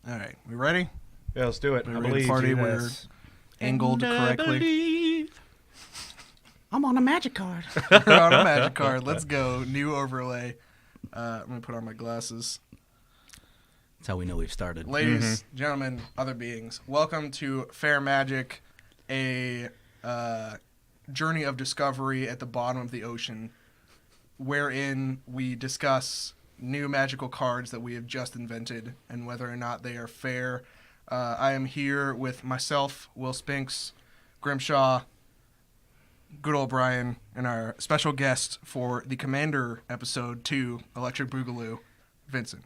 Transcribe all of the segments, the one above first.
All right, we ready? Yeah, let's do it. We're I ready to believe party. you. We're angled correctly. I'm on a magic card. We're on a magic card. Let's go. New overlay. I'm going to put on my glasses. That's how we know we've started. Ladies, gentlemen, other beings, welcome to Fair Magic, a journey of discovery at the bottom of the ocean, wherein we discuss new magical cards that we have just invented and whether or not they are fair. I am here with myself, Will Spinks, Grimshaw, good old Brian, and our special guest for the Commander episode 2, Electric Boogaloo, Vincent.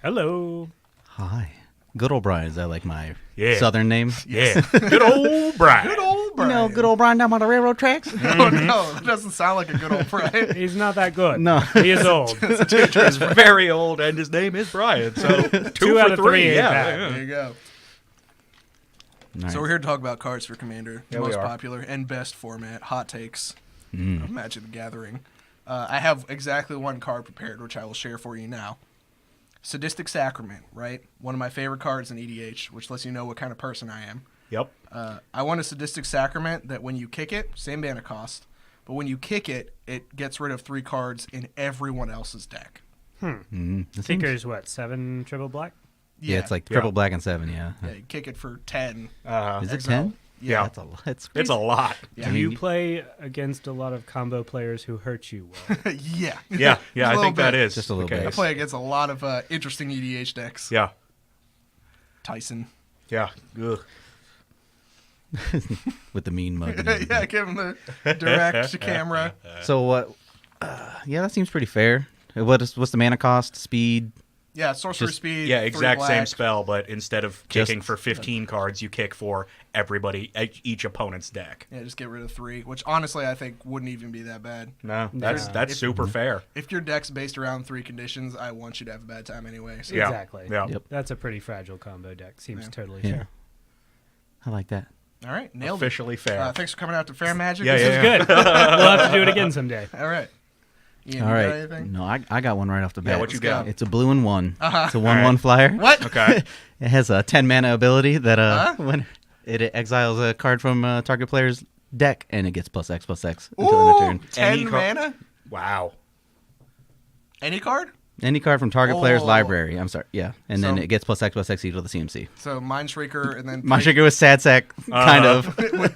Hello. Hi. Good old Brian. Is that like my Yeah. southern name? Yeah. Good old Brian. Good old Brian. You know, good old Brian down by the railroad tracks? Oh, no, it doesn't sound like a good old Brian. He's not that good. No. He is old. He's very old, and his name is Brian. So two out for of three. three ain't Yeah. bad. There you go. Nice. So we're here to talk about cards for Commander, the Yeah, we most are. popular and best format, hot takes of Magic the Gathering. I have exactly one card prepared, which I will share for you now. Sadistic Sacrament, right? One of my favorite cards in EDH, which lets you know what kind of person I am. Yep. I want a Sadistic Sacrament that when you kick it, same mana cost, but when you kick it, it gets rid of 3 cards in everyone else's deck. That seems- Tinker's what? 7 triple black? Yeah, it's like triple black and 7, yeah. Yeah, you kick it for 10. Is it Exile. 10? Yeah. That's a lot. It's a lot. Yeah. Do you play against a lot of combo players who hurt you well? Yeah. Yeah. Just Yeah. a I little think that bit. is Just a little the bit. I case. play against a lot of interesting EDH decks. Yeah. Tyson. Yeah. Ugh. With the mean mug. and everything. Yeah, give him the direct to camera. So what? Yeah, that seems pretty fair. What's the mana cost? Speed? Yeah, sorcery Just- speed. Yeah. 3 Exact same black. spell, but instead of Just- kicking for 15 cards, you kick for everybody, each opponent's deck. Yeah, just get rid of 3, which honestly I think wouldn't even be that bad. No, that's If- super fair. If your deck's based around 3 conditions, I want you to have a bad time anyway. So. Yeah. Exactly. Yeah. Yep. That's a pretty fragile combo deck. Seems Yeah. totally Yeah. fair. I like that. All right, nailed Officially fair. it. Thanks for coming out to Fair Magic. Yeah, This yeah, is yeah. Good. We'll have to do it again someday. good. All right. Ian, All you right. got anything? No, I got one right off the bat. Yeah, what you Let's go. got? It's a blue and 1. Uh-huh. It's a 1/1 flyer. What? Okay. It has a 10 mana ability that Huh? when it exiles a card from a target player's deck and it gets +X until end of Ooh, turn. 10 Any car- mana? Wow. Any card? Any card from target player's Oh. library. I'm sorry. Yeah. And then So- it gets +X equal to the CMC. So Mindshrieker and then My trigger was Sad Sack kind of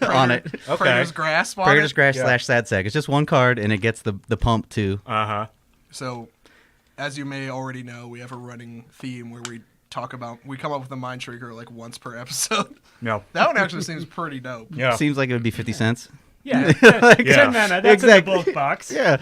on it. Okay. Praetor's Grasp on Predator's it. Crash Yeah. / Sad Sack. It's just one card and it gets the pump too. Uh huh. So, as you may already know, we have a running theme where we come up with a Mindshrieker like once per episode. No. That one actually seems pretty dope. Yeah. Seems like it would be 50 cents. Yeah. Yeah. 10 mana. That's Exactly. in the bulk box. Yeah.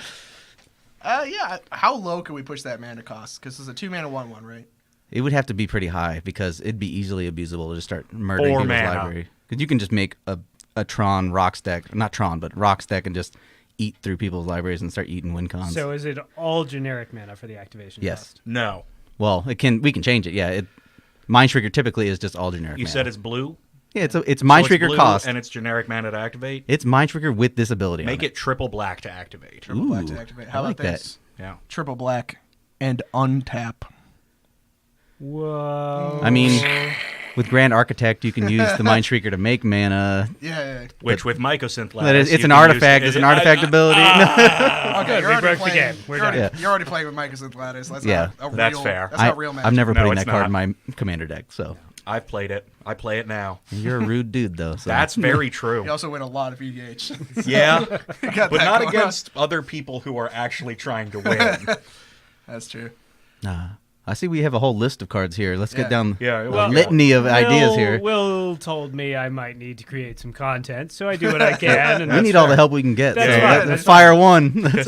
Yeah. How low can we push that mana cost? Because it's a 2 mana 1/1, right? It would have to be pretty high because it'd be easily abusable to just start murdering Or people's mana. library. Because you can just make a Tron Rocks deck, not Tron, but Rocks deck and just eat through people's libraries and start eating win cons. So is it all generic mana for the activation Yes. cost? No. Well, we can change it. Yeah, Mindshrieker typically is just all generic. You mana. said it's blue. yeah, it's So Mindshrieker blue cost. and it's generic mana to activate. It's Mindshrieker with this ability. Make on it triple black to activate. Triple black Ooh, to activate. I How like about that. this? Yeah. Triple black and untap. Whoa. I mean, with Grand Architect, you can use the Mindshrieker to make mana. Yeah. Which with Mycosynth That is, Lattice, it's you an can artifact. use- It's an artifact ability. Okay, Good, you're we already broke the playing. game. We're you're, already, done. you're already playing with Mycosynth Lattice. That's Yeah. not a That's real, fair. That's not real magic. I've never No, put in it's that card in not. my commander deck, so I've played it. I play it now. you're a rude dude, though. So. That's very You true. also win a lot of EDH. Yeah. You got But that not going on. against other people who are actually trying to win. That's true. I see we have a whole list of cards here. Let's Yeah. get down Yeah, the well, litany of ideas here. Will told me I might need to create some content, so I do what I can. And We need all the help we can get. That's so fine, let's that's fire one.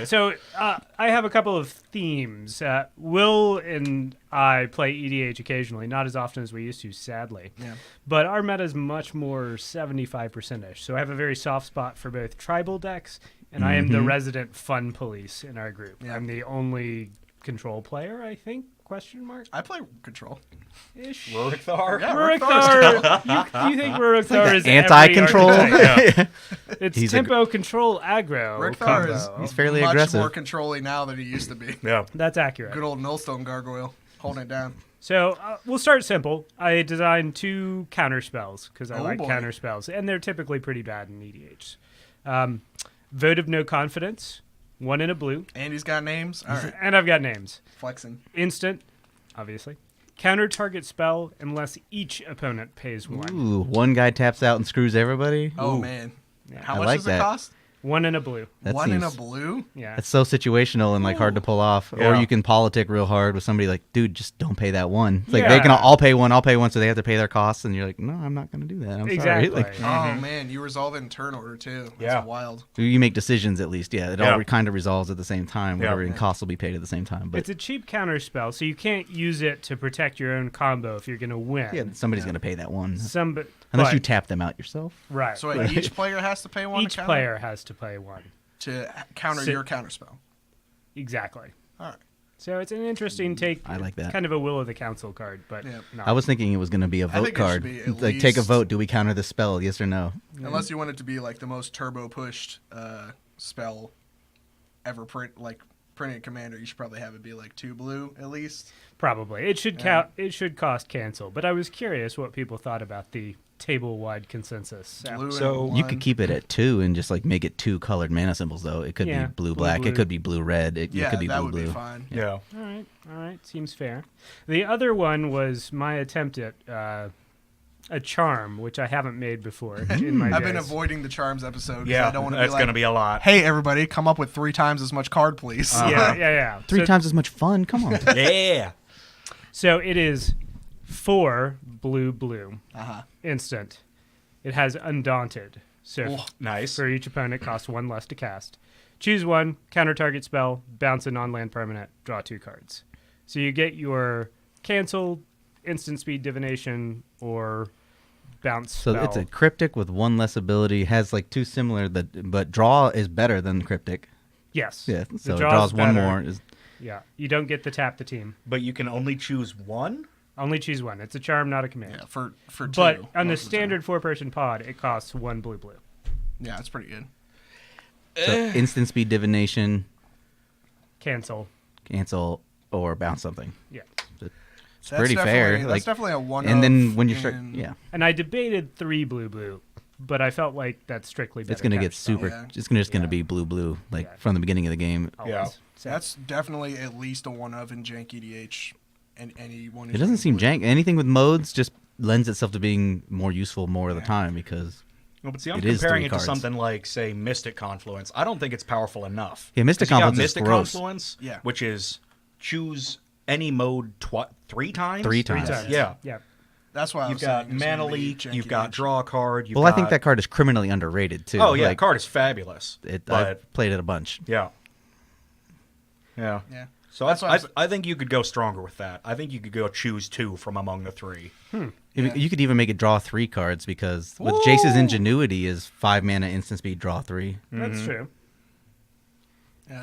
so I have a couple of themes. Will and I play EDH occasionally, not as often as we used to, sadly. Yeah. But our meta is much more 75%ish. So I have a very soft spot for both tribal decks, and I am the resident fun police in our group. Yeah. I'm the only control player, I think? Question mark? I play control. Ish. Rurikthar? Yeah, Rurikthar, you think Rurikthar is Anti-control. every archetype. Yeah. It's He's a tempo control aggro Rurikthar is combo. He's fairly much aggressive. more controlling now than he used to be. Yeah. That's accurate. Good old Nullstone Gargoyle holding it down. So we'll start simple. I designed 2 counter spells because I Oh, like boy. counter spells, and they're typically pretty bad in EDH. Vote of No Confidence, 1 in a blue, Andy's got names. All right, and I've got names. flexing. Instant, obviously. Counter target spell unless each opponent pays 1. Ooh, one guy taps out and screws everybody. Oh Ooh, man, Yeah. how I much like does that. it cost? 1 in a blue. that One in a seems- blue. Yeah. That's so situational and like hard to pull off. Yeah. Or you can politic real hard with somebody like, dude, just don't pay that one. It's like Yeah. they can all pay one, I'll pay one, so they have to pay their costs, and you're like, no, I'm not gonna do that. I'm Exactly. sorry. Like, Oh man, you resolve it in turn order too. That's Yeah. wild. you make decisions at least. Yeah, it Yeah. all kind of resolves at the same time. Yeah. Whatever, and costs will be paid at the same time. But It's a cheap counter spell, so you can't use it to protect your own combo if you're going to win. yeah, somebody's gonna pay that one unless But- you tap them out yourself. Right. So wait, each player has to pay one. Each to counter? player has to play 1. to counter So- your counter spell. Exactly. All right. So it's an interesting take. I like that. Kind of a will of the council card, but Yeah. not. I was thinking it was gonna be a vote think it should card. be at Like take a least- vote. Do we counter the spell? Yes or no? Unless you want it to be like the most turbo pushed spell ever printed commander, you should probably have it be like 2 blue at least. Probably. It should Yeah. count. It should cost cancel. But I was curious what people thought about the table-wide consensus. Blue So and You one. could keep it at 2 and just like make it 2 colored mana symbols though. It could Yeah, be blue blue, black. blue. It could be blue red. It Yeah, could be that blue would blue. be fine. Yeah. All right. Seems fair. The other one was my attempt at a charm, which I haven't made before in my I've been days. avoiding the charms episode. 'Cause Yeah, I don't want to that's be like, going to be a lot. hey everybody, come up with 3 times as much card, please. Yeah. 3 So- times as much fun. Come on. Yeah. So it is 4 blue Uh-huh. instant. It has Undaunted. So Oh, Nice. for each opponent, costs 1 less to cast. Choose 1, counter target spell, bounce a non-land permanent, draw 2 cards. So you get your cancel, instant speed divination, or bounce So spell. it's a cryptic with 1 less ability. Has like 2 similar, but draw is better than cryptic. Yes. Yeah, The so it draw's draws 1 better. more. Is Yeah. You don't get to tap the team. But you can only choose one? Only choose 1. It's a charm, not a command. yeah, for 2. But on most the of the time. standard 4-person pod, it costs 1 blue. Yeah, it's pretty good. so instant speed divination, Cancel. cancel, or bounce something. Yeah. It's pretty fair. That's Like, definitely a one. and then when you start, yeah, And I debated 3 blue, but I felt like that's strictly better. it's gonna get counterspell. super. Yeah. It's gonna Yeah. be blue, like Yeah. from the beginning of the game. Always. Yeah. So That's definitely at least a one of in jank EDH, and any one. It doesn't seem jank. Anything with modes just lends itself to being more useful more of the time because Well, but see, I'm It is comparing 3 it cards. to something like, say, Mystic Confluence. I don't think it's powerful enough. Yeah, Mystic 'Cause you got Confluence is Mystic gross. Confluence, Yeah. which is choose any mode 3 times? 3 3 times. times. Yeah. Yeah. That's why I You've was got saying it's gonna Mana be Leak, jank you've got EDH. Draw a Card. You've well, I think got- that card is criminally underrated too. Oh, yeah, like, card is fabulous. I've but, played it a bunch. yeah. Yeah. Yeah. So That's why I think you could go stronger with that. I think you could go choose 2 from among the 3. Yeah. You could even make it draw 3 cards because with Jace's Ingenuity is 5 mana instant speed draw 3. That's true.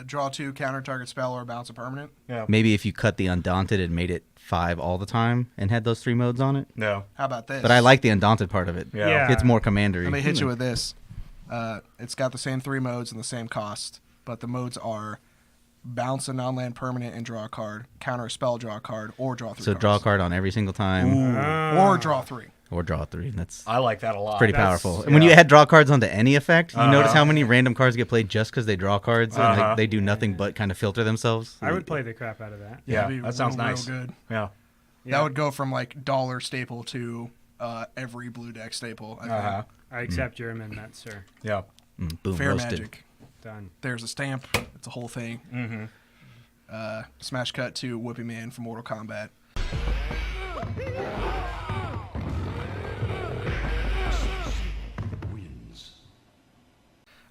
Draw 2, counter target spell, or bounce a permanent. Yeah. Maybe if you cut the Undaunted and made it 5 all the time and had those 3 modes on it. No. How about this? But I like the Undaunted part of it. Yeah. Yeah. It's more commandery. Let me hit you with this. It's got the same 3 modes and the same cost, but the modes are bounce a non-land permanent and draw a card, counter a spell, draw a card, or draw 3 So cards. draw a card on every single time Or draw 3. or draw 3. That's I like that a lot. pretty That's- powerful. And when you yeah. add draw cards onto any effect, you notice how many random cards get played just because they draw cards and Uh-huh. they do nothing but kind of filter themselves. I would play the crap out of that. Yeah, That'd be that sounds real nice. good. Yeah. That would go from like dollar staple to every blue deck staple. I think. Uh-huh. I accept your amendment, sir. Yeah. Boom, Fair roasted. magic. Done. There's a stamp. It's a whole thing. Mm-hmm. Smash cut to Whoopie Man from Mortal Kombat.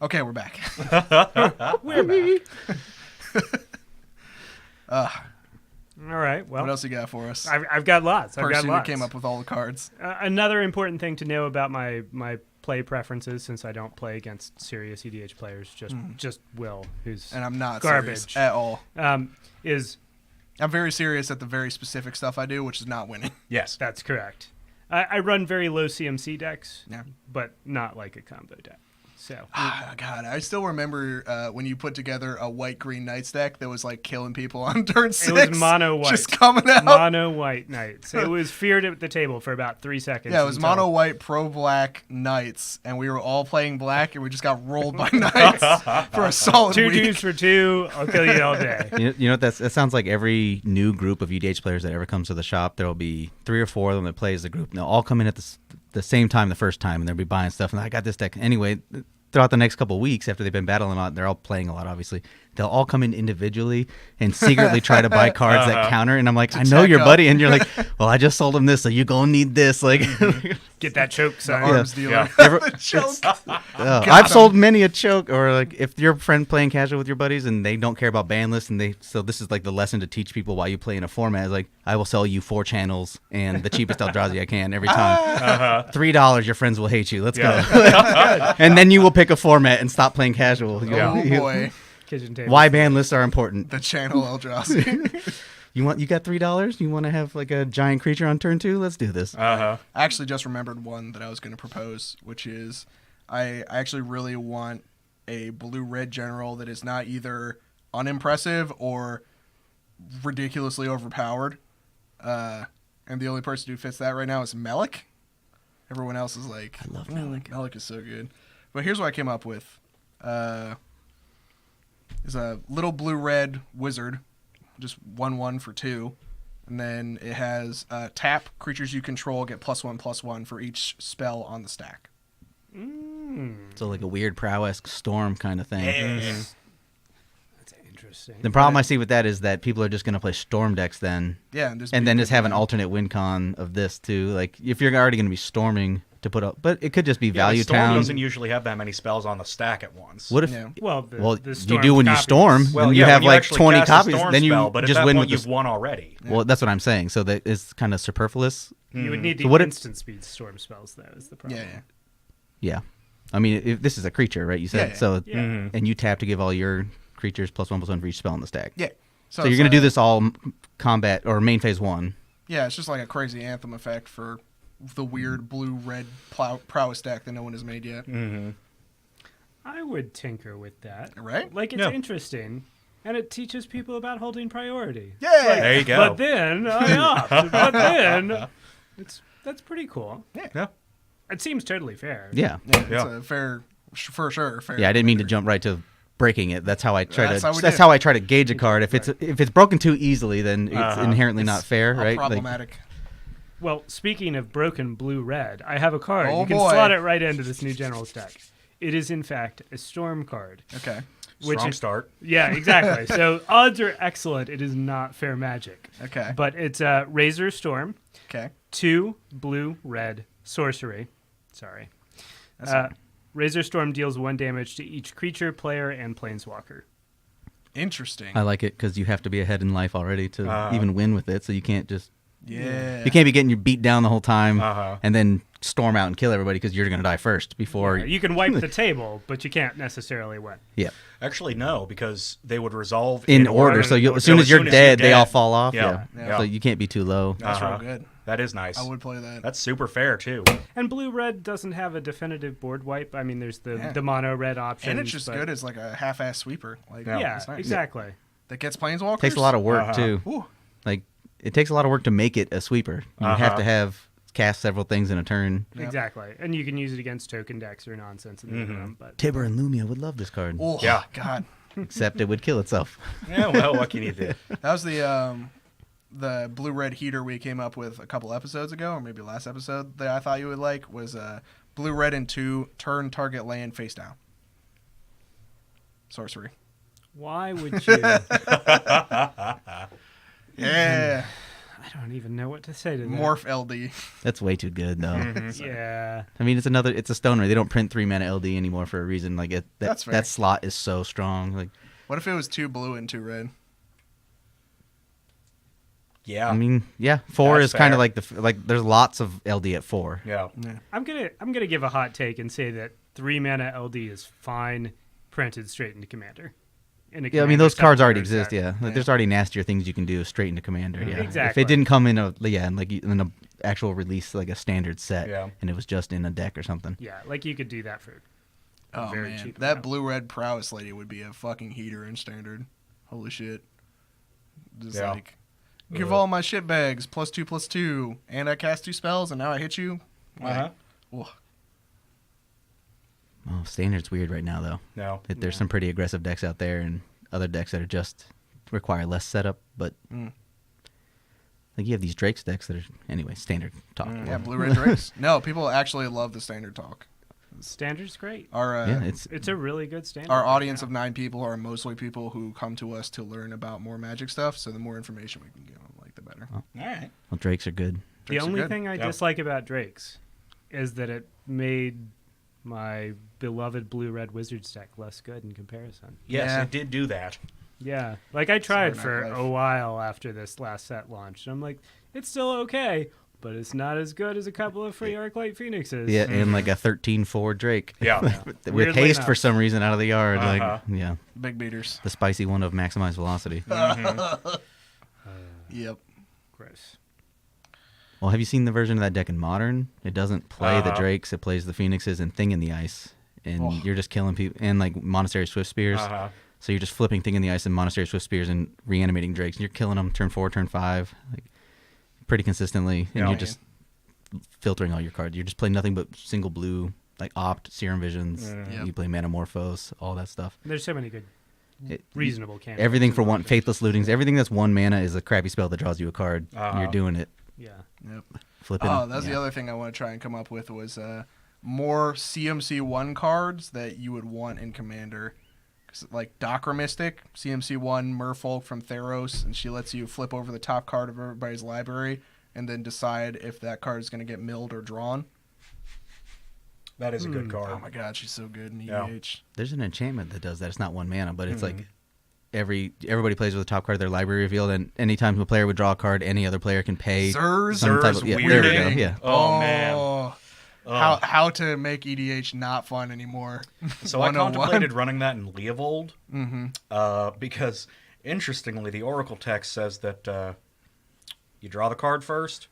Okay, we're back. We're back. All right. Well, What else you got for us? I've got lots. I've got Person who lots. came up with all the cards. Another important thing to know about my play preferences, since I don't play against serious EDH players, just Will, who's And I'm not garbage serious at all. is I'm very serious at the very specific stuff I do, which is not winning. Yes. that's correct. I run very low CMC decks, Yeah. but not like a combo deck. So God, I still remember when you put together a white-green Knights deck that was like killing people on turn 6. it was mono white. Just coming out. Mono white Knights. It was feared at the table for about 3 seconds. Yeah, it was until- mono white pro black Knights, and we were all playing black, and we just got rolled by Knights for a solid 2 week. twos for 2. I'll kill you all day. You know what that sounds like. Every new group of EDH players that ever comes to the shop, there will be 3 or 4 of them that play as a group. And they'll all come in at the same time the first time, and they'll be buying stuff. And I got this deck anyway. Throughout the next couple of weeks, after they've been battling a lot, they're all playing a lot. Obviously, they'll all come in individually and secretly try to buy cards that counter. And I'm like, I know tech your up. buddy, and you're like, well, I just sold him this, so you gonna need this. Like, Get that choke, son. Arms dealer. Yeah. Ever- Choke. I've sold many a choke, or like if your friend playing casual with your buddies and they don't care about ban lists, and so this is like the lesson to teach people why you play in a format is like, I will sell you 4 channels and the cheapest Eldrazi I can every time. $3, your friends will hate you. Let's go. And then you will pick a format and stop playing casual. Oh boy, Kitchen table. Why ban lists are important. the channel Eldrazi. You got $3? You want to have like a giant creature on turn 2? Let's do this. I actually just remembered one that I was going to propose, which is I actually really want a blue-red general that is not either unimpressive or ridiculously overpowered. And the only person who fits that right now is Melik. Everyone else is like, I love Melik. Melik is so good. But here's what I came up with. Is a little blue-red wizard, just 1/1 for 2. And then it has tap, creatures you control get +1/+1 for each spell on the stack. So like a weird prowess storm kind of thing. That's interesting. The problem I see with that is that people are just going to play storm decks then. Yeah, And then just have an alternate win con of this too. Like if you're already going to be storming to put up, but it could just be value Storm town. doesn't usually have that many spells on the stack at once. What if? Yeah. Well, You storm do when you copies. storm. Well, then you yeah, have when like actually 20 cast a copies. storm Then you spell, but just at that win point, with the. you've won already. Well, that's what I'm saying. So that is kind of superfluous. You would need the So what if- instant speed storm spells, though, is the problem. Yeah, Yeah, I mean, if this is a creature, right? You said Yeah, yeah. so, Yeah. and you tap to give all your creatures +1/+1 for each spell in the stack. yeah. So you're it's gonna do like- this all combat or main phase 1. Yeah, it's just like a crazy anthem effect for the weird blue-red prowess deck that no one has made yet. I would tinker with that. Right? Like, it's Yeah. interesting, and it teaches people about holding priority. Yeah. There you go. But then I opt. But then that's pretty cool. Yeah. It seems totally fair. Yeah. Yeah, it's Yeah. a fair, for sure. Fair Yeah, I didn't mean to commander. jump right to breaking it. That's how I try That's to. how we That's did. how I try to gauge a card. If it's broken too easily, then it's inherently not fair, How right? Like, problematic. Well, speaking of broken blue-red, I have a card. Oh, you can boy. slot it right into this new general stack. It is, in fact, a storm card. Okay. Which Strong is, start. Yeah, exactly. So odds are excellent. It is not fair magic. Okay. But it's Razor Storm, Okay. 2 blue-red sorcery. Sorry. That's fine. Razor Storm deals 1 damage to each creature, player, and planeswalker. Interesting. I like it because you have to be ahead in life already to even win with it. So you can't just Yeah. you can't be getting your beat down the whole time Uh-huh. and then storm out and kill everybody because you're gonna die first before. You can wipe the table, but you can't necessarily win. Yeah. Actually, no, because they would resolve In order, so as soon as you're dead, they all fall off. Yeah. Yeah. So you can't be too low. That's Uh-huh. real good. That is nice. I would play that. That's super fair too. And blue-red doesn't have a definitive board wipe. I mean, there's Yeah. the mono-red option. And it's just good as like a half-ass sweeper. Like, Yeah, that's nice. exactly. That gets planeswalkers. Takes a lot of work Uh-huh. too. Ooh. Like it takes a lot of work to make it a sweeper. You have to have cast several things in a turn. Yep. Exactly. And you can use it against token decks or nonsense in the interim. But Tibber and Lumia would love this card, Oh, Yeah. God. except it would kill itself. Yeah, well, what can you do? That was the blue-red heater we came up with a couple episodes ago, or maybe last episode, that I thought you would like was blue-red and 2, turn target land face down. Sorcery. why would you? Yeah. I don't even know what to say to that. Morph LD. That's way too good though. Yeah. I mean, it's a stoner. They don't print 3 mana LD anymore for a reason. Like That's fair. that slot is so strong. Like What if it was 2 blue and 2 red? Yeah. I mean, yeah, 4 That's is kind fair. of like there's lots of LD at 4. yeah. I'm gonna give a hot take and say that 3 mana LD is fine printed straight into Commander. In a Yeah, I mean Commander those cards set already or exist. set. Yeah, like, there's already nastier things you can do straight into Commander. Yeah, Exactly. If it didn't come in in a actual release like a standard set, Yeah. and it was just in a deck or something. Yeah, like you could do that for Oh very man, cheap that amount. blue-red prowess lady would be a fucking heater in standard. Holy shit! Just Yeah. like, give all my shit bags +2/+2, and I cast 2 spells, and now I hit you. Uh-huh. Ugh. Oh, standard's weird right now though. No. There's some pretty aggressive decks out there, and other decks that are just require less setup. But like you have these Drake's decks that are anyway standard talk. Yeah, blue-red drakes. No, people actually love the standard talk. Standard's great. Our Yeah, It's a really good standard. our right audience now. of 9 people are mostly people who come to us to learn about more Magic stuff. So the more information we can give them, like the better. All right. well, Drakes are good. The Drakes are only good. thing I Yeah. dislike about Drake's is that it made my beloved blue-red Wizards deck less good in comparison. Yes, Yeah. it did do that. Yeah, like I tried Saturday for Night Live. a while after this last set launched. And I'm like, it's still okay, but it's not as good as a couple of free Arclight Phoenixes. Yeah, and like a 13-4 Drake. Yeah. With Weirdly haste enough. for some reason out of the yard. Uh-huh. Like, yeah, Big beaters. the spicy one of maximize velocity. Yep. Gross. Well, have you seen the version of that deck in Modern? It doesn't play the Uh-huh. Drakes. It plays the Phoenixes and Thing in the Ice. And Oh. you're just killing people. And like Monastery Swift Spears. Uh-huh. So you're just flipping Thing in the Ice and Monastery Swift Spears and reanimating Drakes. And you're killing them turn 4, turn 5. Like, pretty consistently. And Yeah. you're just filtering all your cards. You're just playing nothing but single blue, like Opt, Serum Visions. Yep. You play Metamorphose, all that stuff. There's so many good, It- reasonable candidates. Everything for in one, Drake's. Faithless Lootings, everything that's 1 mana is a crappy spell that draws you a card. And Uh-huh. you're doing it. Yeah. Yep. Flipping. Oh, that's yeah. the other thing I want to try and come up with was more CMC1 cards that you would want in Commander. 'Cause, like Docra Mystic, CMC1 Merfolk from Theros, and she lets you flip over the top card of everybody's library and then decide if that card is going to get milled or drawn. That is a good card. Oh my god, she's so good in Yeah. EDH. There's an enchantment that does that. It's not 1 mana, but it's Mm-hmm. like everybody plays with the top card of their library revealed, and anytime a player would draw a card, any other player can pay Zer's some type Zer's of, yeah, there we go. weirding. Yeah. Oh, man. Oh. How to make EDH not fun anymore. So I 101. contemplated running that in Leovold Mm-hmm. because, interestingly, the Oracle text says that you draw the card first.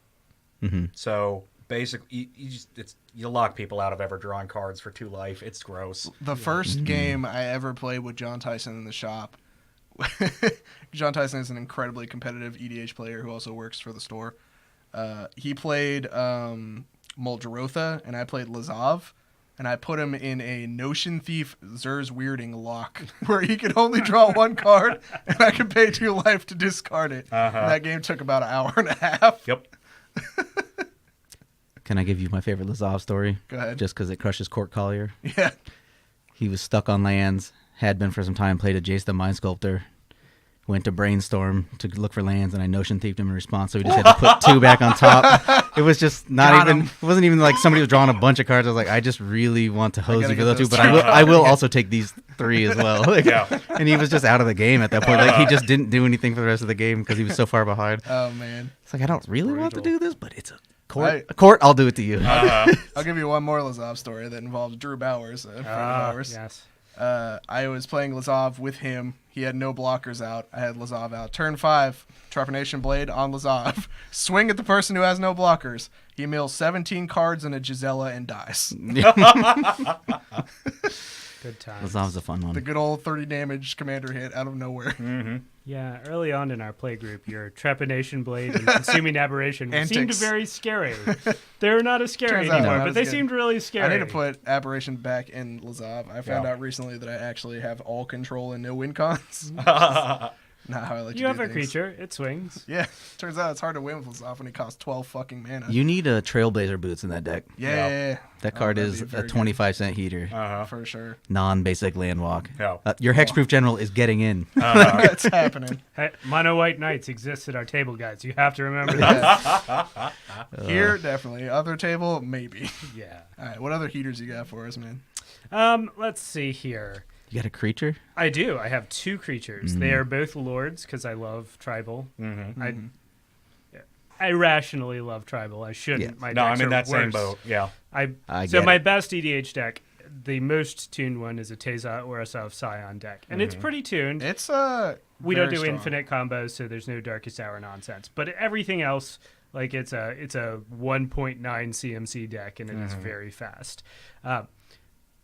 Mm-hmm. So basically, you lock people out of ever drawing cards for 2 life. It's gross. The first game I ever played with John Tyson in the shop. John Tyson is an incredibly competitive EDH player who also works for the store. He played Muldrotha, and I played Lazav, and I put him in a Notion Thief Zer's Weirding lock where he could only draw 1 card, and I could pay 2 life to discard it. Uh-huh. And that game took about an hour and a half. Yep. Can I give you my favorite Lazav story? Go ahead. Just because it crushes Court Collier. Yeah. He was stuck on lands, had been for some time, played a Jace the Mind Sculptor, went to Brainstorm to look for lands, and I Notion Thiefed him in response, so he just had to put 2 back on top. It was just not Got even, him. it wasn't even like somebody was drawing a bunch of cards. I was like, I just really want to hose gotta you for get those 2, those but 2. I will also take these 3 as well. Like, Yeah. And he was just out of the game at that point. Like, he just didn't do anything for the rest of the game because he was so far behind. Oh, man. It's like, I don't really want to brutal. do this, but it's a Right. court, I'll do it to you. I'll give you one more Lazav story that involves Drew Bowers, a friend of ours. Yes. I was playing Lazav with him. He had no blockers out. I had Lazav out. Turn 5, Trepanation Blade on Lazav. Swing at the person who has no blockers. He mills 17 cards and a Gisela and dies. Good times. Lazav's a fun The one. good old 30 damage commander hit out of nowhere. Yeah, early on in our play group, your Trepanation Blade and Consuming Aberration seemed Antics. very scary. They're not as scary Turns out anymore, not but as they good. seemed really scary. I need to put Aberration back in Lazav. I found Yeah. out recently that I actually have all control and no win cons. Not how I like to You do have a things. creature, it swings. Yeah, turns out it's hard to win with Lazav when he costs 12 fucking mana. You need a Trailblazer Boots in that deck. Yeah. That Oh, card that'd is be a very good. 25-cent heater. For sure. Non-basic land walk. Yeah. Your Hexproof General is getting in. That's happening. Hey, Mono White Knights exists at our table guides. You have to remember that. Here, definitely. Other table, maybe. Yeah. All right, what other heaters you got for us, man? Let's see here. You got a creature? I do. I have 2 creatures. They are both lords because I love tribal. I rationally love tribal. I shouldn't. Yeah. My No, I'm decks in are that same worse. boat. Yeah. I So get my it. best EDH deck, the most tuned one, is a Teza Orisov Scion deck, and it's pretty tuned. It's We don't very do strong. infinite combos, so there's no Darkest Hour nonsense. But everything else, like it's a 1.9 CMC deck, and it is very fast.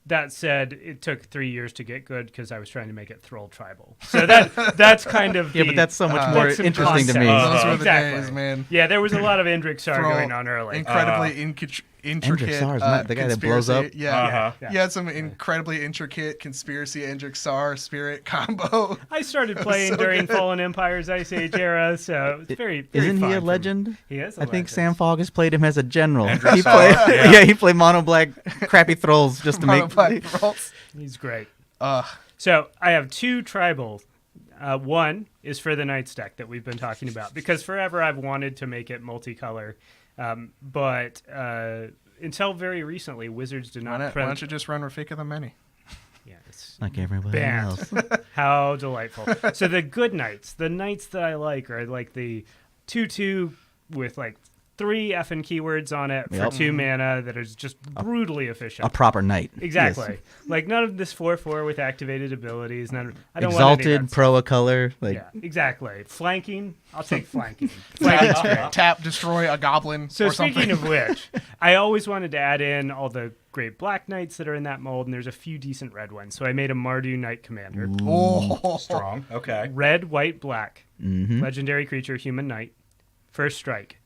That said, it took 3 years to get good because I was trying to make it Thrall tribal. So that's kind of Yeah, but that's so much more that's some interesting to me. concept. Those were the Exactly. days, man. Yeah, there was a lot of Indrixar Thrall, going on early. Incredibly intricate. Indrixar is not the guy that blows up? conspiracy. Yeah. Uh-huh. Yeah. You had some incredibly intricate conspiracy Indrixar spirit combo. I started playing so during good. Fallen Empire's Ice Age era, so it's very, very Isn't fun he a for me. legend? He is a I think legend. Sam Fogg has played him as a general. Andrew He Saw, played, yeah. he played mono black crappy thralls just to Mono make. black Thralls. He's great. Ugh. So I have 2 tribal. One is for the Knights deck that we've been talking about because forever I've wanted to make it multicolor, but until very recently, Wizards did Why, not not, why print. don't you just run Rafika the Many? Yeah, it's Like everybody banned. else. How delightful. So the good knights, the knights that I like are like the 2/2 with like 3 effing keywords on it for Yep. 2 mana that is just brutally efficient. A proper knight. Exactly. Yes. Like none of this 4/4 with activated abilities. None. I don't want any of Exalted, that pro a color. Like stuff. Yeah, exactly. Flanking. I'll take flanking. Flanking's great. Tap, destroy a goblin So or speaking something. of which, I always wanted to add in all the great black knights that are in that mold, and there's a few decent red ones. So I made a Mardu Knight Commander. Oh, Strong. Okay. Red, white, black. mhm. Legendary creature, human knight. First strike.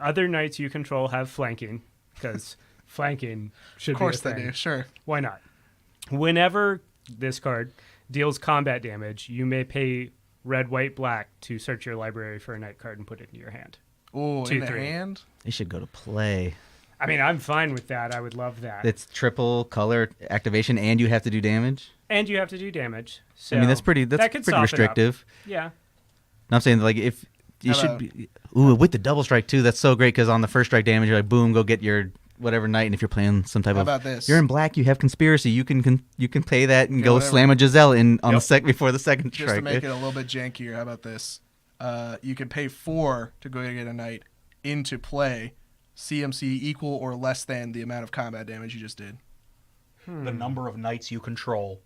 Other knights you control have flanking, because flanking should of course be a they thing. do. Sure. Why not? Whenever this card deals combat damage, you may pay red, white, black to search your library for a knight card and put it into your hand. Oh, 2, in the 3. hand. They should go to play. I mean, I'm fine with that. I would love that. It's triple color activation, and you have to do damage. And you have to do damage. So I mean, that's pretty. That's that could pretty soften up. restrictive. Yeah. And I'm saying like if you How should about- be. Ooh, with the double strike too. That's so great because on the first strike damage, you're like, boom, go get your whatever knight. And if you're playing some type How of, about this? you're in black, you have conspiracy. You can you can pay that and Yeah, go whatever. slam a Giselle in on the Yep. sec before the second Just strike. to make it a little bit jankier, how about this? You can pay 4 to go get a knight into play. CMC equal or less than the amount of combat damage you just did. The number of knights you control.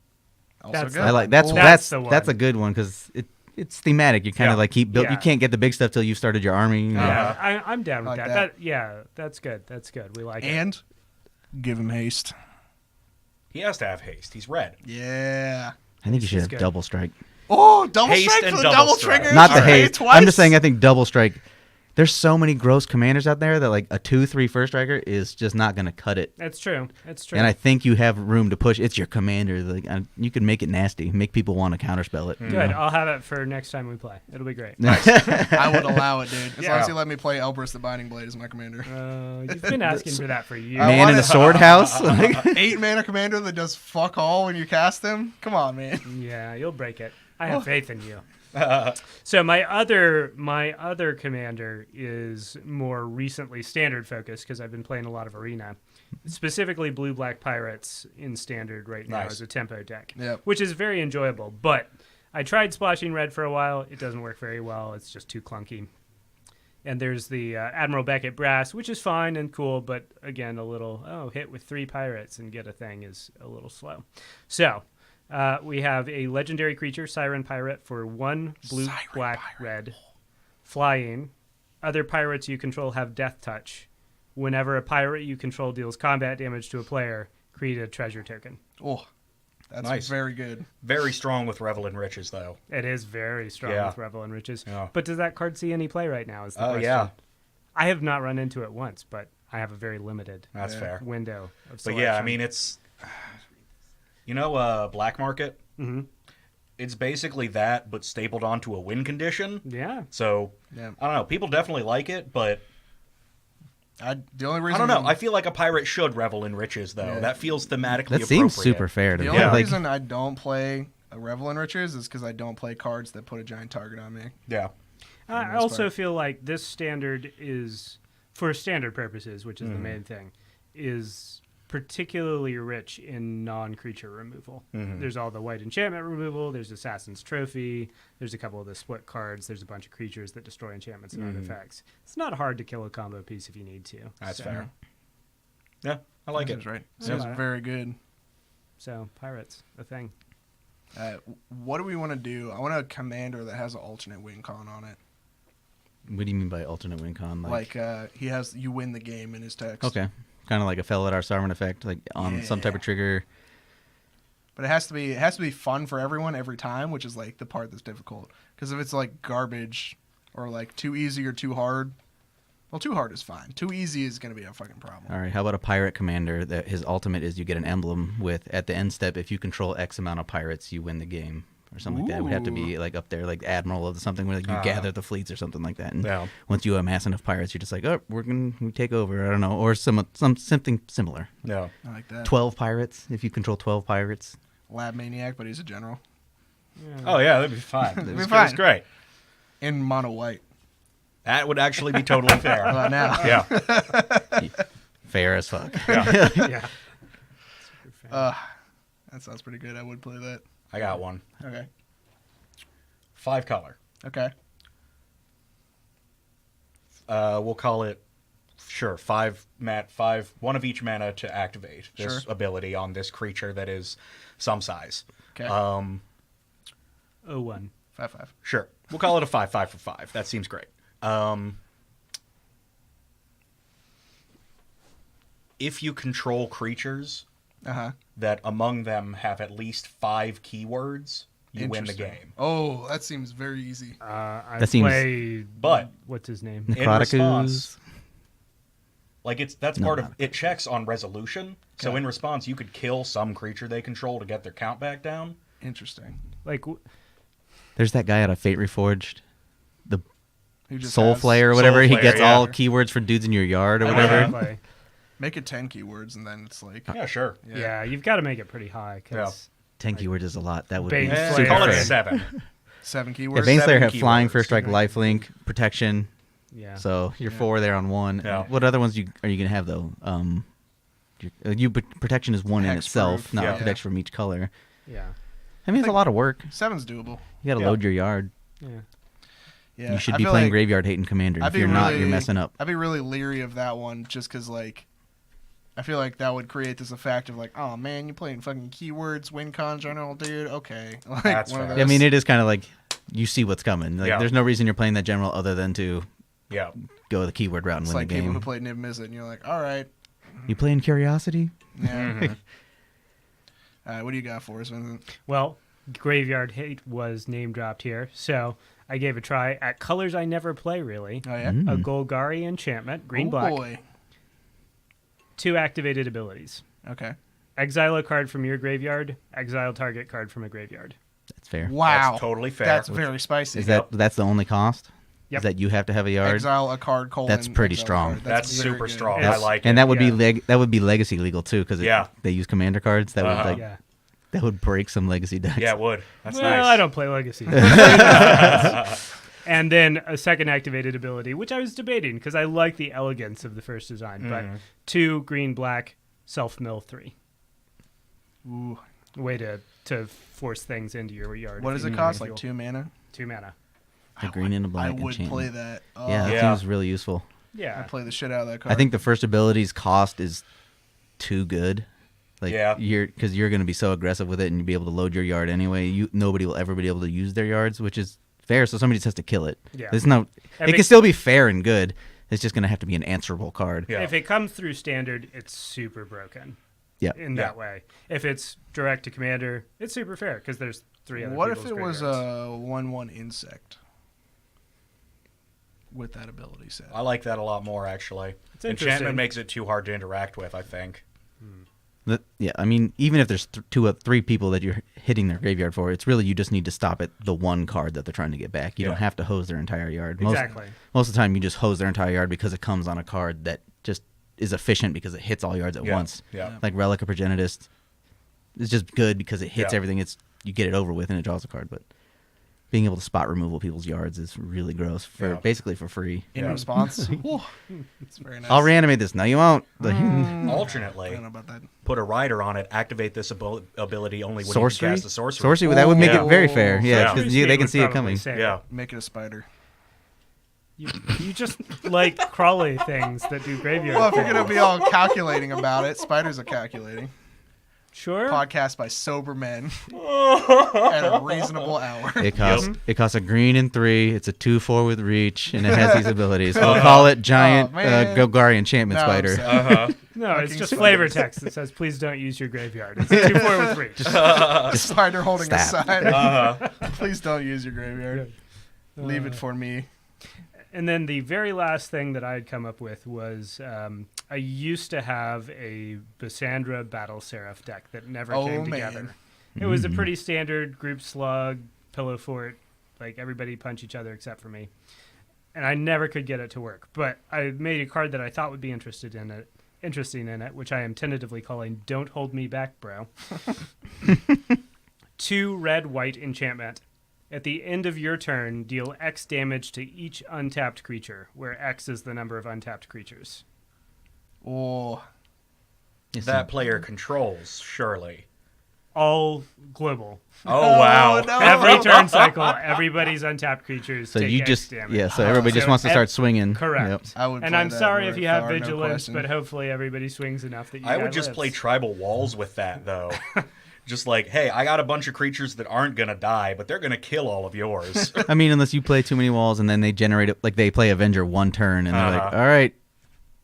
Also That's- good. I like that's Oh, That's the that's one. a good one because it's thematic. You kind Yeah. of like keep build. Yeah. You can't get the big stuff till you've started your army. you know? Yeah, I'm down with Like that. that. Yeah, that's good. That's good. We like it. And give him haste. He has to have haste. He's red. Yeah. I think you should is have good. double strike. Oh, double Haste strike and for the double double strike. triggers. Not the Alright, haste. twice? I'm just saying I think double strike. There's so many gross commanders out there that like a 2/3 first striker is just not going to cut it. That's true. That's true. And I think you have room to push. It's your commander. Like you can make it nasty, make people want to counterspell it. Good. I'll have it for next time we play. It'll be great. I would allow it, dude. As long Yeah. as you let me play Elbrus the Binding Blade as my commander. You've been asking for that for years. I Man want in a it. sword house. Like, 8 mana commander that does fuck all when you cast him? Come on, man. Yeah, you'll break it. I have faith in you. So my other commander is more recently standard focused because I've been playing a lot of arena, specifically blue black pirates in standard right now Nice. as a tempo deck, Yep. which is very enjoyable. But I tried splashing red for a while. It doesn't work very well. It's just too clunky. And there's the Admiral Beckett Brass, which is fine and cool, but again, a little hit with 3 pirates and get a thing is a little slow. So. We have a legendary creature, Siren Pirate, for 1 blue, Siren black, Pirate. red. Flying. Other pirates you control have Death Touch. Whenever a pirate you control deals combat damage to a player, create a treasure token. Oh, that's Nice. very good. Very strong with Revel in Riches, though. It is very strong Yeah. with Revel and Riches. Yeah. But does that card see any play right now? Is the Oh, question. yeah. I have not run into it once, but I have a very limited That's Yeah. fair. window of But selection. yeah, I mean, it's. You know, Black Market? Mhm. It's basically that, but stapled onto a win condition. Yeah. So, Yeah. I don't know. People definitely like it, but The only I reason don't know. I feel like a pirate should revel in riches, though. Yeah. That feels thematically that seems appropriate. super fair to the me. only Yeah. Like, reason I don't play a Revel in Riches is because I don't play cards that put a giant target on me. Yeah. I most also part. feel like this standard is, for standard purposes, which is the main thing, is particularly rich in non-creature removal. There's all the white enchantment removal, there's Assassin's Trophy, there's a couple of the split cards, there's a bunch of creatures that destroy enchantments and artifacts. It's not hard to kill a combo piece if you need to. That's So- fair. Yeah, I like That's it. right. Yeah. Sounds very good. So, pirates, a thing. What do we want to do? I want a commander that has an alternate win con on it. what do you mean by alternate win con? Like he has you win the game in his text. okay, kind of like a Felidar Sovereign effect, like on some type Yeah. of trigger. but it has to be fun for everyone every time, which is like the part that's difficult. Because if it's like garbage or like too easy or too hard, well, too hard is fine. Too easy is going to be a fucking problem. All right, how about a pirate commander that his ultimate is you get an emblem with at the end step, if you control X amount of pirates, you win the game. Or something like that. It would have to be like up there, like admiral of something where like, you gather the fleets or something like that. And once you amass enough pirates, you're just like, oh, we take over. I don't know, or something similar. Yeah, I like that. 12 pirates if you control 12 pirates. Lab maniac, but he's a general. Yeah. Oh yeah, that'd be fine. That'd be fine. It's great. In mono white. That would actually be totally fair. How about now? Yeah. Fair as fuck. Yeah. Yeah. That sounds pretty good. I would play that. I got one. Okay. 5 color. Okay. We'll call it, sure, 5, one of each mana to activate this ability on this creature that is some size. Okay. 01. 5/5. Sure. We'll call it a 5/5 for 5. That seems great. If you control creatures that among them have at least 5 keywords, you win the game. Oh, that seems very easy. I That seems- played, But what's his name? in response, Necroticus. like that's part of it. Checks on resolution. So Okay. in response, you could kill some creature they control to get their count back down. Interesting. Like, There's that guy out of Fate Reforged, the Who just Soul has- Flayer or whatever. He Soul gets Flayer, yeah. all keywords for dudes in your yard or I whatever. Like, Make it 10 keywords, and then it's like... Yeah, sure. yeah, you've got to make it pretty high. 'Cause 10 keywords is a lot. That would Bane be Slayer. super Call it fair. 7. 7 Yeah, keywords. Bane Slayer 7 have flying, keywords. first strike, lifelink, protection. Yeah. So you're 4 there on 1. Yeah. What other ones are you gonna have though? Protection is 1 in Hexproof. itself, not Yeah. protection from each color. Yeah. I mean, it's a lot of work. 7's doable. You got to Yeah. load your yard. Yeah. Yeah. You should I be feel playing like Graveyard Hating Commander. I'd If be you're not, really- you're messing up. I'd be really leery of that one just because, like, I feel like that would create this effect of, like, oh, man, you're playing fucking keywords, win con general, dude. Okay. Like, That's one of fair. those. I mean, it is kind of like you see what's coming. Like, Yeah. there's no reason you're playing that general other than to Yeah. go the keyword route and It's win like the people who game. played Niv Mizzet, and you're like, all right. You playing Curiosity? Yeah. All right, what do you got for us, Vincent? Well, Graveyard Hate was name dropped here, so I gave a try at colors I never play really. Oh, yeah? Mm. A Golgari enchantment, green Oh, black, boy. 2 activated abilities. Okay. Exile a card from your graveyard, exile target card from a graveyard. That's fair. Wow. That's totally fair. That's very spicy. Is that's the only cost? Yep. Is that you have to have a yard? Exile a card, colon. That's pretty exile a strong. card. That's very super good. strong. Yes. I like it. And that would Yeah. be legacy legal too, because Yeah. they use commander cards. That would like Yeah. that would break some legacy decks. Yeah, it would. That's Well, nice. I don't play Legacy. And then a second activated ability, which I was debating because I like the elegance of the first design, but 2 green black self mill 3. Ooh. Way to force things into your yard. What if does you it need cost? fuel. Like 2 mana? 2 mana. The green and the black I would enchantment. play that. Oh, Yeah, that Yeah. seems really useful. Yeah. I'd play the shit out of that card. I think the first ability's cost is too good. Like Yeah. because you're going to be so aggressive with it, and you'll be able to load your yard anyway. Nobody will ever be able to use their yards, which is fair. So somebody just has to kill it. Yeah. It's no. If It can it- still be fair and good. It's just going to have to be an answerable card. Yeah. If it comes through standard, it's super broken Yeah. in that way. If it's direct to commander, it's super fair because there's 3 other what if people's it was graveyards. a 1/1 insect with that ability set? I like that a lot more, actually. It's interesting. Enchantment makes it too hard to interact with, I think. Yeah, I mean, even if there's 3 people that you're hitting their graveyard for, it's really you just need to stop at the one card that they're trying to get back. You Yeah. don't have to hose their entire yard. Exactly. Most of the time, you just hose their entire yard because it comes on a card that just is efficient because it hits all yards at Yeah. once. Yeah. Like Relic of Progenitus, it's just good because it hits Yeah. everything. You get it over with and it draws a card. But being able to spot removal people's yards is really gross for Yeah. basically for free. In Yeah. response? Whew. It's very nice. I'll reanimate this. No, you won't. I Alternately, don't know about that. put a rider on it, activate this ability only when Sorcery? you cast a sorcery. Sorcery, that would make Yeah. it very fair. Yeah. Yeah, Yeah. because Tuesday they can would see it probably coming. say Yeah. Make it a spider. You just like crawly things that do graveyard. Well, if you're things. going to be all calculating about it, spiders are calculating. Sure. podcast by sober men at a reasonable hour. It costs a green and 3. It's a 2/4 with reach, and it has these abilities. We'll call it Giant Golgari Enchantment Now I'm Spider. sad. No, it's Fucking just spider. flavor text that says, please don't use your graveyard. It's a 2/4 with reach. Spider holding a Stab. sign. Please don't use your graveyard. Leave it for me. And then the very last thing that I had come up with was I used to have a Bysandra Battle Seraph deck that never came together. Man. It was a pretty standard group slug, pillow fort, like everybody punch each other except for me. And I never could get it to work. But I made a card that I thought would be interesting in it, which I am tentatively calling Don't Hold Me Back, Bro. 2 red-white enchantment. At the end of your turn, deal X damage to each untapped creature, where X is the number of untapped creatures. Oh, That player controls, surely. All global. Oh, wow. no. Every turn cycle, everybody's untapped creatures So take you X just damage. so everybody just So wants to start swinging. Correct. Yep. I would. And play I'm that sorry were if you have far, no vigilance, question. but hopefully everybody swings enough that you I would guys just lives. play tribal walls with that, though. Just like, hey, I got a bunch of creatures that aren't going to die, but they're going to kill all of yours. I mean, unless you play too many walls and then they generate it, like they play Avenger one turn and they're like, Uh-huh. all right,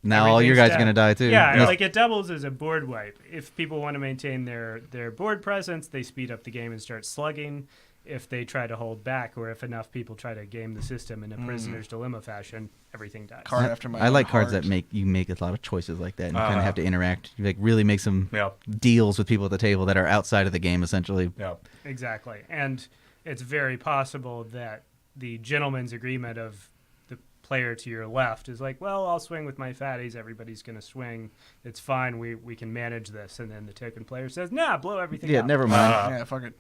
now all your Everything's guys are going to die too. Yeah, Unless- like it doubles as a board wipe. If people want to maintain their board presence, they speed up the game and start slugging. If they try to hold back, or if enough people try to game the system in a prisoner's dilemma fashion, everything dies. Card after my I own like cards heart. that make a lot of choices like that, and you kind of have to interact. You like really make some Yeah. deals with people at the table that are outside of the game, essentially. Yeah. Exactly. And it's very possible that the gentleman's agreement of the player to your left is like, well, I'll swing with my fatties. Everybody's going to swing. It's fine. We can manage this. And then the token player says, nah, blow everything Yeah, up. never mind. Yeah, fuck it.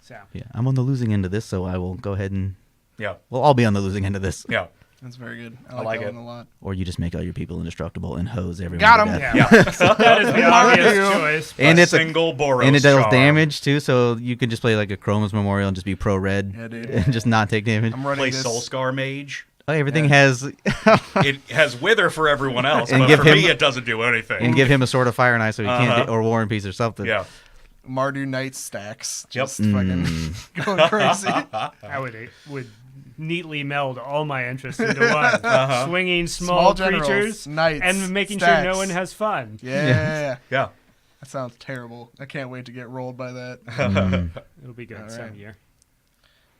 So, Yeah, I'm on the losing end of this, so I will go ahead and Yeah. well, I'll be on the losing end of this. Yeah. That's very good. I like like that it. one a lot. Or you just make all your people indestructible and hose everyone. Got to 'em. death. yeah. That is the obvious choice. And A it's single Boros and it does charm. damage too, so you can just play like a Chroma's Memorial and just be pro red Yeah, dude. and just not take damage. I'm running Play this. Soulscar Mage. Oh, everything has It has Wither for everyone else, And but give for me him- it doesn't do anything. and give him a Sword of Fire and Ice so he can't Uh-huh. or War and Peace or something. Yeah. Mardu Knight stacks. Yep. Just fucking going crazy. I would neatly meld all my interests into one. Swinging small generals, creatures knights, and making stacks. sure no one has fun. Yeah. Yeah. That sounds terrible. I can't wait to get rolled by that. It'll be good All some right. year.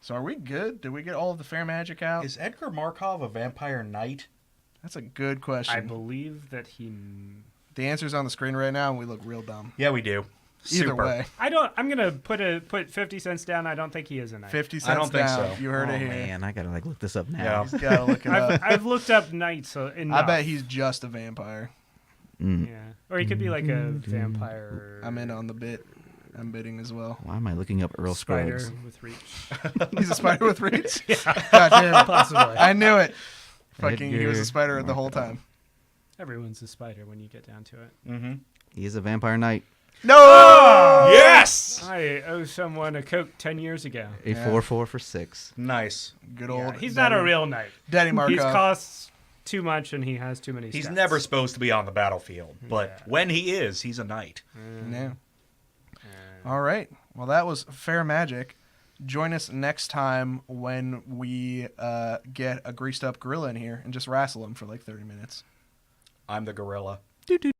So are we good? Did we get all of the fair magic out? Is Edgar Markov a vampire knight? That's a good question. I believe that he. The answer's on the screen right now, and we look real dumb. Yeah, we do. Either Super. way, I'm gonna put 50 cents down. I don't think he is a knight. 50 cents I don't think down. so. You heard Oh it here. man, I gotta like look this up now. Yeah. Just gotta look it up. I've looked up knights. In I bet he's just a vampire. Mm. Yeah, or he could be like a vampire. I'm in on the bit. I'm bidding as well. Why am I looking up Earl spider Scruggs? with reach. He's a spider with reach? God damn. Possibly. I knew it. Fucking, he was a Edgar spider the whole time. Everyone's a spider when you get down to it. Mm-hmm. He is a vampire knight. No! Yes! I owe someone a Coke 10 years ago. A Yeah. 4/4 for 6. Nice. Good Yeah, old. he's not a Daddy- real knight. Daddy He Markov. costs too much and he has too many He's stats. never supposed to be on the battlefield, but Yeah. when he is, he's a knight. Yeah. All right. Well, that was fair magic. Join us next time when we get a greased up gorilla in here and just wrestle him for like 30 minutes. I'm the gorilla.